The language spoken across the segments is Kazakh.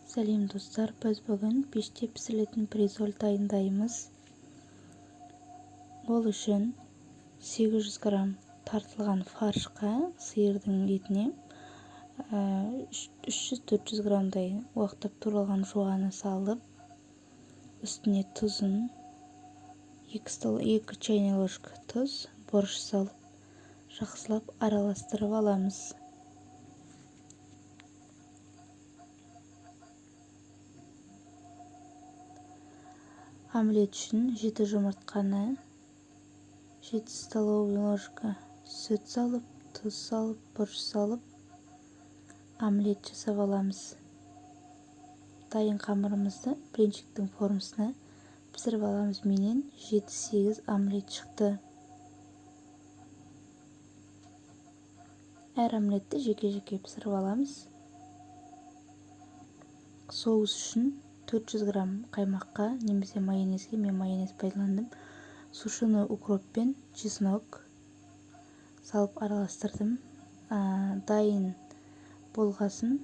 Сәлем достар, біз бүгін пеште пісірілетін бризоль дайындаймыз. Ол үшін 800 грамм тартылған фаршқа, сиырдың етіне 300-400 граммдай уақтап туралған жуғаны салып, үстіне тұзын 2 чайный ложка тұз, бұрыш салып, жақсылап араластырып аламыз. Омлет үшін 7 жұмыртқаны, 7 столовый ложка сүт салып, тұз салып, бұрыш салып, омлет жасап аламыз. Дайын қамырымызды блинчиктің формасына пісіріп аламыз. Менен 7-8 омлет шықты. Әр омлетті жеке-жеке пісіріп аламыз. Соус үшін 400 грамм қаймаққа немесе майонезге, мен майонез пайдаландым. Сушеный укроп пен чеснок салып араластырдым. Дайын болғасын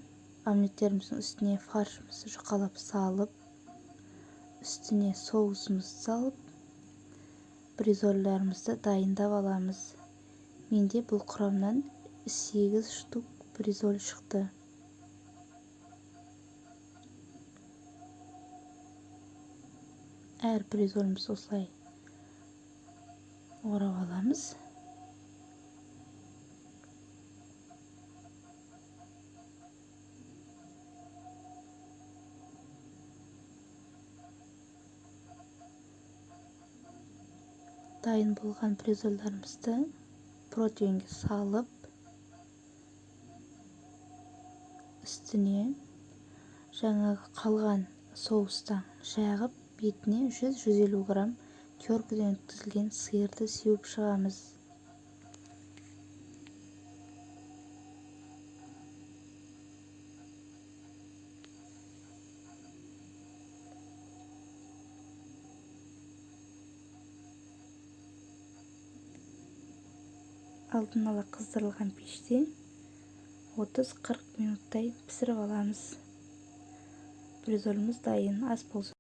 омлеттеріміздің үстіне фаршымызды жұқалап салып, үстіне соусымызды салып, бризольдарымызды дайындап аламыз. Менде бұл құрамнан 8 штук бризоль шықты. Әр бризолімізді осылай орап аламыз. Дайын болған бризольдарымызды противеньге салып, үстіне жаңағы қалған соустан жағып, бетіне 100-150 грамм теркіден өткізілген сиырды сеуіп шығамыз. Алдын ала қыздырылған пеште 30-40 минуттай пісіріп аламыз. Бризоліміз дайын. Ас болсын.